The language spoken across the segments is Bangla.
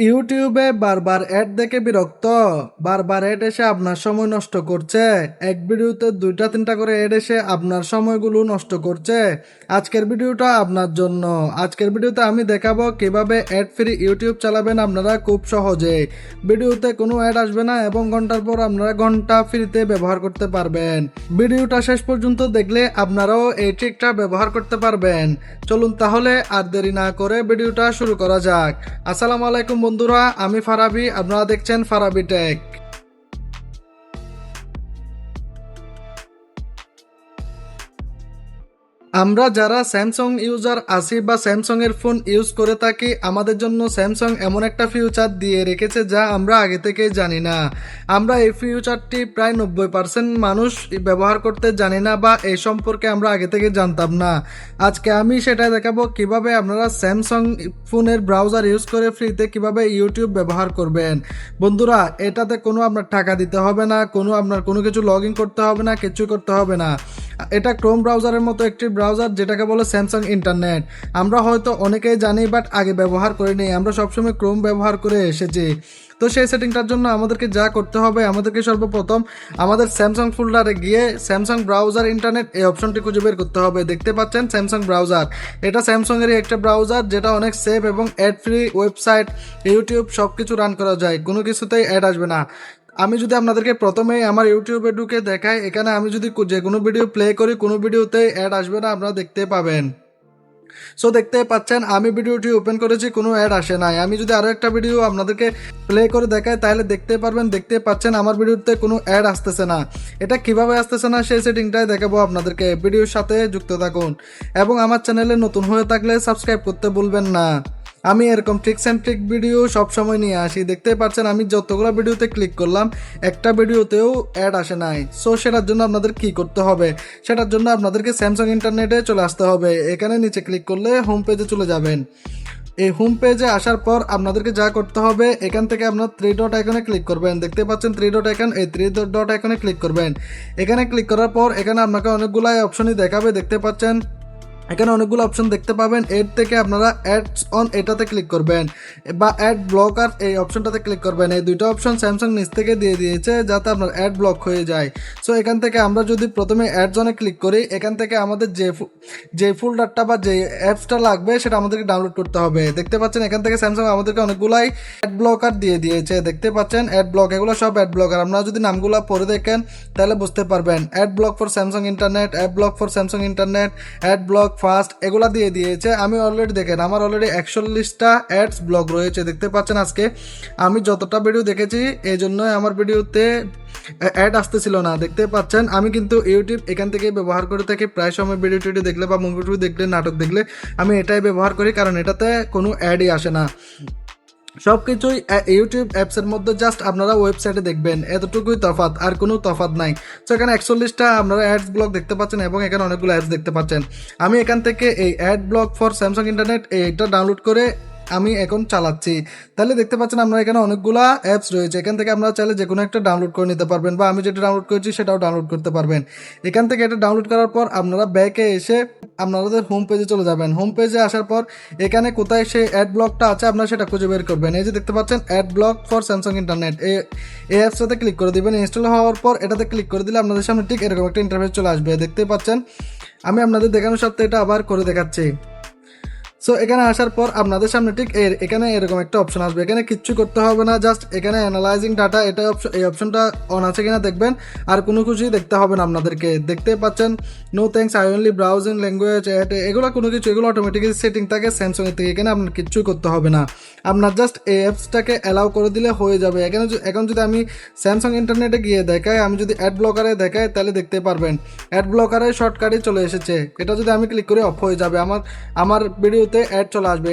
ইউটিউবে বারবার অ্যাড দেখে বিরক্ত? বারবার অ্যাড এসে আপনার সময় নষ্ট করছে? এক ভিডিওতে 2টা 3টা করে অ্যাড এসে আপনার সময়গুলো নষ্ট করছে? আজকের ভিডিওটা আপনার জন্য। আজকের ভিডিওতে আমি দেখাবো কিভাবে অ্যাড ফ্রি ইউটিউব চালাবেন আপনারা খুব সহজে। ভিডিওতে কোনো অ্যাড আসবে না এবং ঘন্টার পর আপনারা ঘন্টা ফ্রিতে ব্যবহার করতে পারবেন। ভিডিওটা শেষ পর্যন্ত দেখলে আপনারাও এই ট্রিকটা ব্যবহার করতে পারবেন। চলুন তাহলে আর দেরি না করে ভিডিওটা শুরু করা যাক। আসসালামু আলাইকুম বন্ধুরা, আমি ফারাবি, আপনারা দেখছেন ফারাবি টেক। আমরা যারা স্যামসাং ইউজার আছি বা স্যামসাং এর ফোন ইউজ করে থাকি, আমাদের জন্য স্যামসাং এমন একটা ফিউচার দিয়ে রেখেছে যা আমরা আগে থেকে জানি না। আমরা এই ফিউচারটি প্রায় 90% মানুষ ব্যবহার করতে জানি না বা এই সম্পর্কে আমরা আগে থেকে জানতাম না। আজকে আমি সেটা দেখাবো কিভাবে আপনারা স্যামসাং ফোনের ব্রাউজার ইউজ করে ফ্রিতে কিভাবে ইউটিউব ব্যবহার করবেন। বন্ধুরা, এটাতে কোনো আপনার টাকা দিতে হবে না, আপনার কোনো কিছু লগ ইন করতে হবে না, কিছু করতে হবে না। এটা ক্রোম ব্রাউজারের মতো একটি ব্রাউজার যেটাকে বলে স্যামসাং ইন্টারনেট। আমরা হয়তো অনেকেই জানি বাট আগে ব্যবহার করিনি, আমরা সবসময় ক্রোম ব্যবহার করে এসেছি। তো সেই সেটিংটার জন্য আমাদেরকে যা করতে হবে, আমাদেরকে সর্বপ্রথম আমাদের স্যামসাং ফোল্ডারে গিয়ে স্যামসাং ব্রাউজার ইন্টারনেট এই অপশনটি খুঁজে বের করতে হবে। দেখতে পাচ্ছেন স্যামসাং ব্রাউজার, এটা স্যামসাংয়েরই একটা ব্রাউজার যেটা অনেক সেফ এবং অ্যাড ফ্রি। ওয়েবসাইট, ইউটিউব সব কিছু রান করা যায়, কোনো কিছুতেই অ্যাড আসবে না। আমি যদি আপনাদেরকে প্রথমেই আমার ইউটিউবে ঢুকে দেখাই, এখানে আমি যদি যে কোনো ভিডিও প্লে করি, কোনো ভিডিওতেই অ্যাড আসবে না, আপনারা দেখতে পাবেন। সো দেখতে পাচ্ছেন আমি ভিডিওটি ওপেন করেছি, কোনো অ্যাড আসে নাই। আমি যদি আরও একটা ভিডিও আপনাদেরকে প্লে করে দেখাই তাহলে দেখতে পারবেন, দেখতে পাচ্ছেন আমার ভিডিওতে কোনো অ্যাড আসতেছে না। এটা কিভাবে আসতেছে না সেই সেটিংটাই দেখাবো আপনাদেরকে। ভিডিওর সাথে যুক্ত থাকুন এবং আমার চ্যানেলে নতুন হয়ে থাকলে সাবস্ক্রাইব করতে ভুলবেন না। আমি এরকম ট্রিক্স অ্যান্ড ট্রিক ভিডিও সবসময় নিয়ে আসি। দেখতে পাচ্ছেন আমি যতগুলো ভিডিওতে ক্লিক করলাম, একটা ভিডিওতেও অ্যাড আসে নাই। সো সেটার জন্য আপনাদের কি করতে হবে, সেটার জন্য আপনাদেরকে স্যামসাং ইন্টারনেটে চলে আসতে হবে। এখানে নিচে ক্লিক করলে হোম পেজে চলে যাবেন। এই হোম পেজে আসার পর আপনাদেরকে যা করতে হবে, এখান থেকে আপনার 3 ডট আইকনে ক্লিক করবেন। দেখতে পাচ্ছেন 3 ডট আইকন, এই 3 ডট আইকনে ক্লিক করবেন। এখানে ক্লিক করার পর এখানে আপনাকে অনেকগুলো অপশনই দেখাবে। দেখতে পাচ্ছেন এখানে অনেকগুলো অপশন দেখতে পাবেন। এর থেকে আপনারা অ্যাডস অন এটাতে ক্লিক করবেন বা অ্যাড ব্লকার এই অপশনটাতে ক্লিক করবেন। এই দুইটা অপশন স্যামসাং নিচ থেকে দিয়ে দিয়েছে যাতে আপনার অ্যাড ব্লক হয়ে যায়। সো এখান থেকে আমরা যদি প্রথমে অ্যাড জোনে ক্লিক করি, এখান থেকে আমাদের যে ফোল্ডারটা বা যে অ্যাপসটা লাগবে সেটা আমাদেরকে ডাউনলোড করতে হবে। দেখতে পাচ্ছেন এখান থেকে স্যামসাং আমাদেরকে অনেকগুলাই অ্যাড ব্লকার দিয়ে দিয়েছে। দেখতে পাচ্ছেন অ্যাড ব্লক, এগুলো সব অ্যাড ব্লকার। আপনারা যদি নামগুলো পড়ে দেখেন তাহলে বুঝতে পারবেন। Ad block for Samsung internet, ad block for Samsung internet, ad block fast, এগুলা দিয়ে দিয়েছে। আমি অলরেডি দেখেন আমার অলরেডি 41টা অ্যাডস ব্লক রয়েছে। দেখতে পাচ্ছেন আজকে আমি যতটা ভিডিও দেখেছি এই জন্যই আমার ভিডিওতে অ্যাড আসতেছিল না। দেখতে পাচ্ছেন আমি কিন্তু ইউটিউব এখান থেকে ব্যবহার করে থাকি। প্রায় সময় ভিডিও টিডিও দেখলে বা মুভি টুভি দেখলে, নাটক দেখলে আমি এটাই ব্যবহার করি, কারণ এটাতে কোনো অ্যাডই আসে না। সব কিছুই ইউটিউব অ্যাপসের মধ্যে জাস্ট আপনারা ওয়েবসাইটে দেখবেন, এতটুকুই তফাৎ, আর কোনো তফাৎ নাই। তো এখানে 41টা আপনারা অ্যাডস ব্লক দেখতে পাচ্ছেন এবং এখানে অনেকগুলো অ্যাডস দেখতে পাচ্ছেন। আমি এখান থেকে এই ad block for Samsung internet এইটা ডাউনলোড করে আমি এখন চালাচ্ছি। তাহলে দেখতে পাচ্ছেন আপনারা এখানে অনেকগুলো অ্যাপস রয়েছে। এখান থেকে আপনারা চাইলে যে কোনো একটা ডাউনলোড করে নিতে পারবেন বা আমি যেটা ডাউনলোড করেছি সেটাও ডাউনলোড করতে পারবেন। এখান থেকে এটা ডাউনলোড করার পর আপনারা ব্যাকে এসে আপনাদের হোম পেজে চলে যাবেন। হোম পেজে আসার পর এখানে কোথায় সেই অ্যাড ব্লকটা আছে আপনারা সেটা খুঁজে বের করবেন। এই যে দেখতে পাচ্ছেন ad block for Samsung internet, এই অ্যাপসটাতে ক্লিক করে দিবেন। ইনস্টল হওয়ার পর এটাতে ক্লিক করে দিলে আপনাদের সামনে ঠিক এরকম একটা ইন্টারফেস চলে আসবে। দেখতে পাচ্ছেন আমি আপনাদের দেখানোর সাথে এটা আবার করে দেখাচ্ছি। সো এখানে আসার পর আপনাদের সামনে ঠিক এখানে এরকম একটা অপশন আসবে। এখানে কিচ্ছু করতে হবে না, জাস্ট এখানে অ্যানালাইজিং ডাটা এটা এই অপশনটা অন আছে কিনা দেখবেন, আর কোনো কিছুই দেখতে হবে না আপনাদেরকে। দেখতে পাচ্ছেন no thanks, I only browsing language, এগুলো কোনো কিছু, এগুলো অটোমেটিক্যালি সেটিং থাকে স্যামসাংয়ের থেকে। এখানে আপনার কিচ্ছুই করতে হবে না, আপনার জাস্ট এই অ্যাপসটাকে অ্যালাউ করে দিলে হয়ে যাবে। এখন যদি আমি স্যামসাং ইন্টারনেটে গিয়ে দেখাই, আমি যদি অ্যাড ব্লকারে দেখাই তাহলে দেখতে পারবেন অ্যাড ব্লকারে শর্টকাটই চলে এসেছে। এটা যদি আমি ক্লিক করে অফ হয়ে যাবে, আমার ভিডিও অ্যাড চলে আসবে।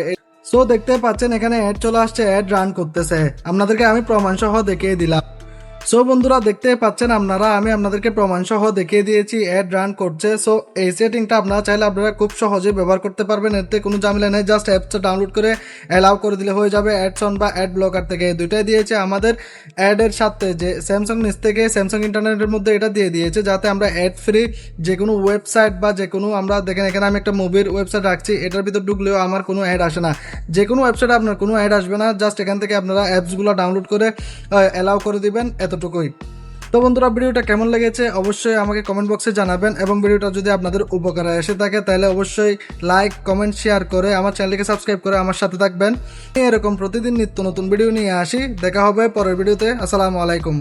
সো দেখতে পাচ্ছেন এখানে অ্যাড চলে আসছে, অ্যাড রান করতেছে। আপনাদেরকে আমি প্রমাণ সহ দেখিয়ে দিলাম। সো বন্ধুরা দেখতে পাচ্ছেন আপনারা, আমি আপনাদেরকে প্রমাণ সহ দেখিয়ে দিয়েছি অ্যাড রান করছে। সো এই সেটিংটা আপনারা চাইলে আপনারা খুব সহজে ব্যবহার করতে পারবেন, এতে কোনো ঝামেলা নেই। জাস্ট অ্যাপসটা ডাউনলোড করে অ্যালাউ করে দিলে হয়ে যাবে। অ্যাডস অন বা অ্যাড ব্লকার থেকে এই দুইটাই দিয়েছে আমাদের অ্যাডের সাথে, যে স্যামসাং নিচ থেকে স্যামসাং ইন্টারনেটের মধ্যে এটা দিয়ে দিয়েছে যাতে আমরা অ্যাড ফ্রি যে কোনো ওয়েবসাইট বা যে কোনো, আমরা দেখেন এখানে আমি একটা মুভির ওয়েবসাইট রাখছি, এটার ভিতর ঢুকলেও আমার কোনো অ্যাড আসে না। যে কোনো ওয়েবসাইটে আপনার কোনো অ্যাড আসবে না, জাস্ট এখান থেকে আপনারা অ্যাপসগুলো ডাউনলোড করে অ্যালাউ করে দিবেন, এতটুকুই। তো বন্ধুরা ভিডিওটা কেমন লেগেছে অবশ্যই আমাকে কমেন্ট বক্সে জানাবেন, এবং ভিডিওটা যদি আপনাদের উপকারে এসে থাকে তাহলে অবশ্যই লাইক কমেন্ট শেয়ার করে আমার চ্যানেলকে সাবস্ক্রাইব করে আমার সাথে থাকবেন। এরকম প্রতিদিন নিত্য নতুন ভিডিও নিয়ে আসি, দেখা হবে পরের ভিডিওতে। আসসালামু আলাইকুম।